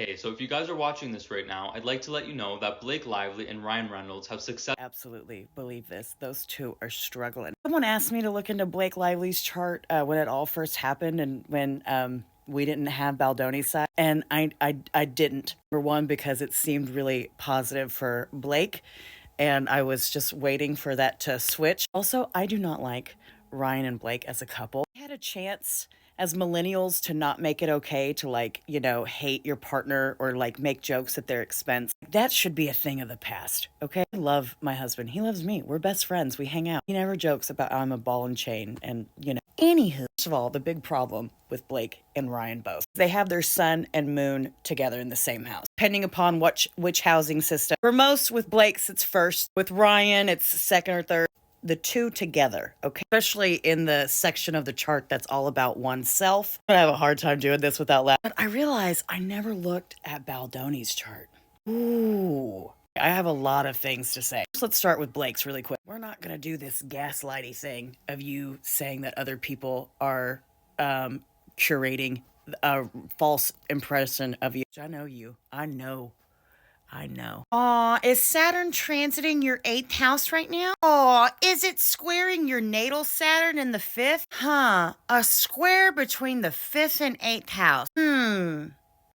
Hey, so if you guys are watching this right now, I'd like to let you know that Blake Lively and Ryan Reynolds have Absolutely believe this. Those two are struggling. Someone asked me to look into Blake Lively's chart when it all first happened and when we didn't have Baldoni side. And I didn't. Number one, because it seemed really positive for Blake. And I was just waiting for that to switch. Also, I do not like Ryan and Blake as a couple. I had a chance as millennials to not make it okay to hate your partner or like make jokes at their expense. That should be a thing of the past, okay? I love my husband. He loves me. We're best friends. We hang out. He never jokes about I'm a ball and chain and. Anywho, first of all, the big problem with Blake and Ryan both. They have their sun and moon together in the same house, depending upon which housing system. For most, with Blake's, it's first. With Ryan, it's second or third. The two together, okay? Especially in the section of the chart that's all about oneself. I have a hard time doing this without laughing. But I realize I never looked at Baldoni's chart. Ooh. I have a lot of things to say. Let's start with Blake's really quick. We're not going to do this gaslighty thing of you saying that other people are curating a false impression of you. I know you. I know. Aw, is Saturn transiting your 8th house right now? Aw, is it squaring your natal Saturn in the 5th? Huh, a square between the 5th and 8th house.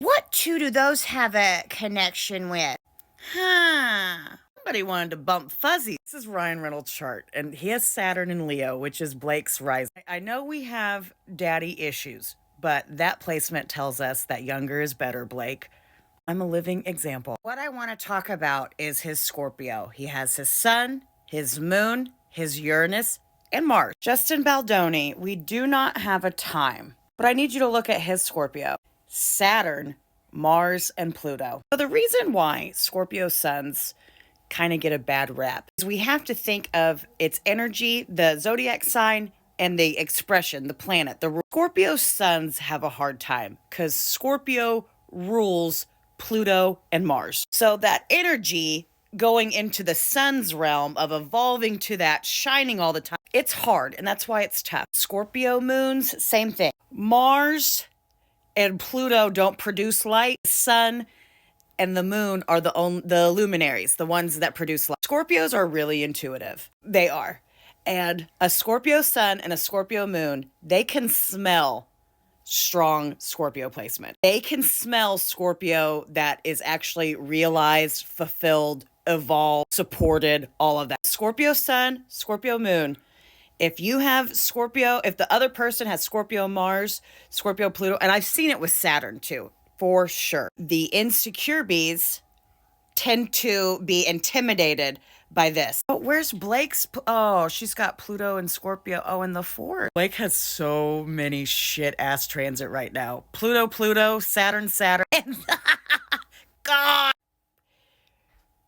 What two do those have a connection with? Huh. Somebody wanted to bump Fuzzy. This is Ryan Reynolds' chart, and he has Saturn in Leo, which is Blake's rising. I know we have daddy issues, but that placement tells us that younger is better, Blake. I'm a living example. What I want to talk about is his Scorpio. He has his sun, his moon, his Uranus, and Mars. Justin Baldoni, we do not have a time, but I need you to look at his Scorpio. Saturn, Mars, and Pluto. So the reason why Scorpio suns kind of get a bad rap is we have to think of its energy, the zodiac sign, and the expression, the planet. The Scorpio suns have a hard time because Scorpio rules Pluto and Mars. So that energy going into the sun's realm of evolving to that, shining all the time, it's hard, and that's why it's tough. Scorpio moons, same thing. Mars and Pluto don't produce light. The sun and the moon are the luminaries, the ones that produce light. Scorpios are really intuitive. They are. And a Scorpio sun and a Scorpio moon, they can smell strong Scorpio placement. They can smell Scorpio that is actually realized, fulfilled, evolved, supported, all of that. Scorpio sun, Scorpio moon. If you have Scorpio, if the other person has Scorpio Mars, Scorpio Pluto, and I've seen it with Saturn too, for sure. The insecure bees tend to be intimidated by this. But where's Blake's? Oh, she's got Pluto and Scorpio. Oh, in the 4th. Blake has so many shit ass transit right now. Pluto, Saturn, and God.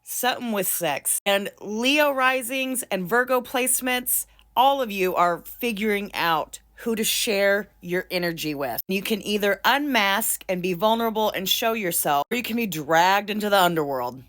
Something with sex. And Leo risings and Virgo placements, all of you are figuring out who to share your energy with. You can either unmask and be vulnerable and show yourself, or you can be dragged into the underworld.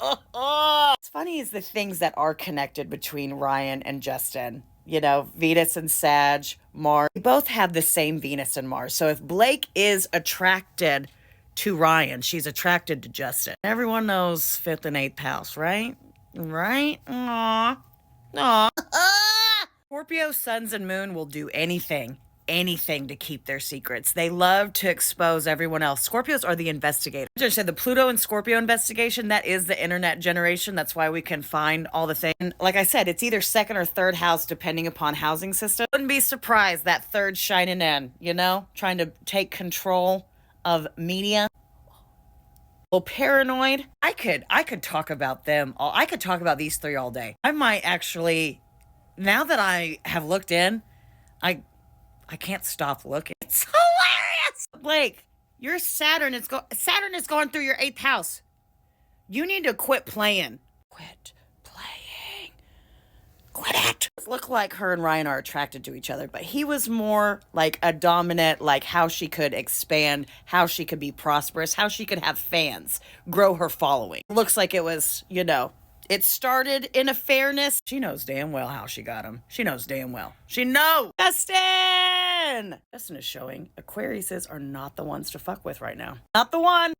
What's funny is the things that are connected between Ryan and Justin. You know, Venus and Sag, Mars. They both have the same Venus and Mars. So if Blake is attracted to Ryan, she's attracted to Justin. Everyone knows 5th and 8th house, right? Right? Aww. Scorpio suns and moon will do anything to keep their secrets. They love to expose everyone else. Scorpios are the investigators. I just said the Pluto and Scorpio investigation, that is the internet generation. That's why we can find all the things. And like I said, it's either 2nd or 3rd house depending upon housing system. Wouldn't be surprised that 3rd shining in, trying to take control of media. Well, paranoid. I could talk about them all. I could talk about these 3 all day. I might actually, now that I have looked in, I can't stop looking. It's hilarious. Blake, your Saturn is going through your 8th house. You need to quit playing. Quit playing. Quit it. It looked like her and Ryan are attracted to each other, but he was more like a dominant, like how she could expand, how she could be prosperous, how she could have fans, grow her following. Looks like it was, it started in a fairness. She knows damn well how she got him. She knows damn well. She knows. Justin is showing Aquariuses are not the ones to fuck with right now. Not the one.